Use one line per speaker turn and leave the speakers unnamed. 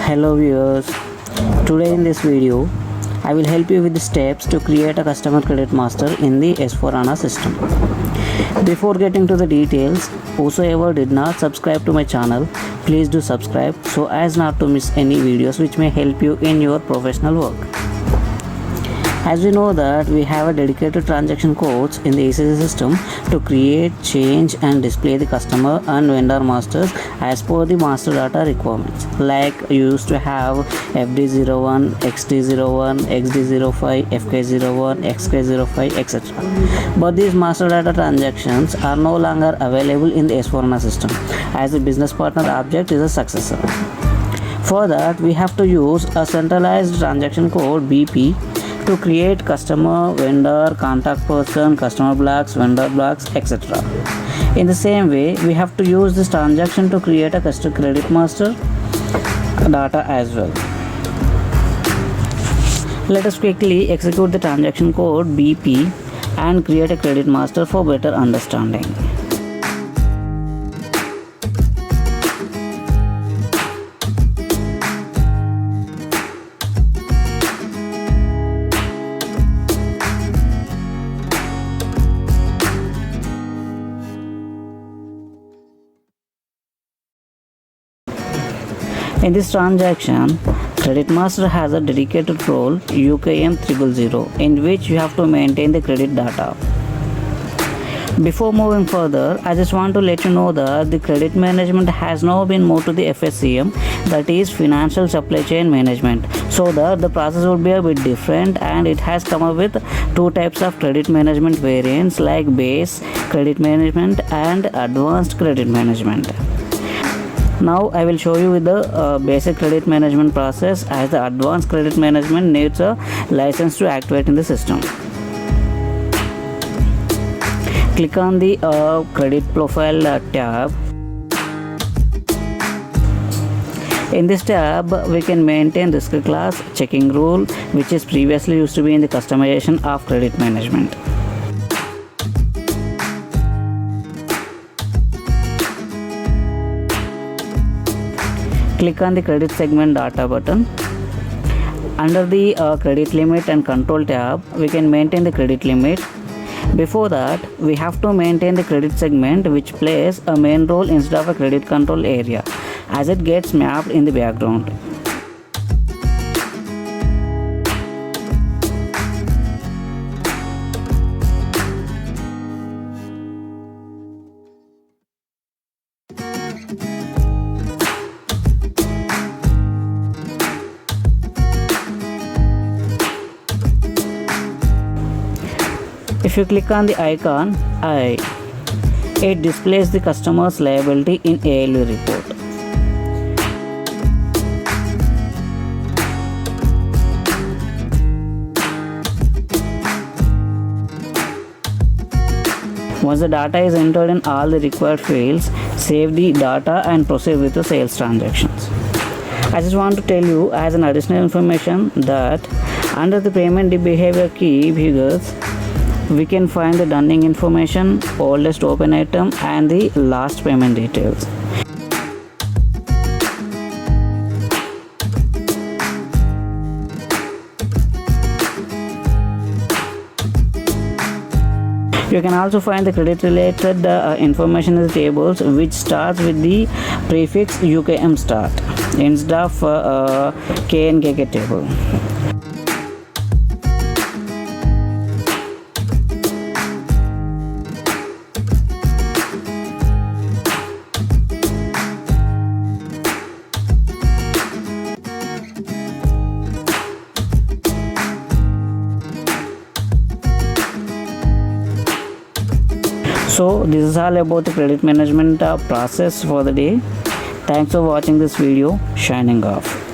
Hello viewers, today in this video I will help you with the steps to create a customer credit master in the S4HANA system. Before getting to the details, whosoever did not subscribe to my channel, please do subscribe so as not to miss any videos which may help you in your professional work. As we know that we have a dedicated transaction codes in the ECC system to create, change and display the customer and vendor masters as per the master data requirements. Like you used to have FD01, XD01, XD05, FK01, XK05, etc. But these master data transactions are no longer available in the S4HANA system as the business partner object is a successor. For that, we have to use a centralized transaction code BP to create customer, vendor, contact person, customer blocks, vendor blocks, etc. In the same way, we have to use this transaction to create a customer credit master data as well. Let us quickly execute the transaction code BP and create a credit master for better understanding. In this transaction, Credit Master has a dedicated role UKM 000 in which you have to maintain the credit data. Before moving further, I just want to let you know that the credit management has now been moved to the FSCM, that is Financial Supply Chain Management, so that the process would be a bit different, and it has come up with two types of credit management variants like base credit management and advanced credit management. Now I will show you with the basic credit management process, as the advanced credit management needs a license to activate in the system. Click on the credit profile tab. In this tab, we can maintain risk class, checking rule, which is previously used to be in the customization of credit management. Click on the credit segment data button. Under the credit limit and control tab, we can maintain the credit limit. Before that, we have to maintain the credit segment, which plays a main role instead of a credit control area, as it gets mapped in the background. If you click on the icon I, it displays the customer's liability in ALU report. Once the data is entered in all the required fields, save the data and proceed with the sales transactions. I just want to tell you as an additional information that under the payment behavior key figures, we can find the dunning information, oldest open item and the last payment details. You can also find the credit related information in the tables, which starts with the prefix UKM start instead of KNKK table. So this is all about the credit management process for the day. Thanks for watching this video. Shining off.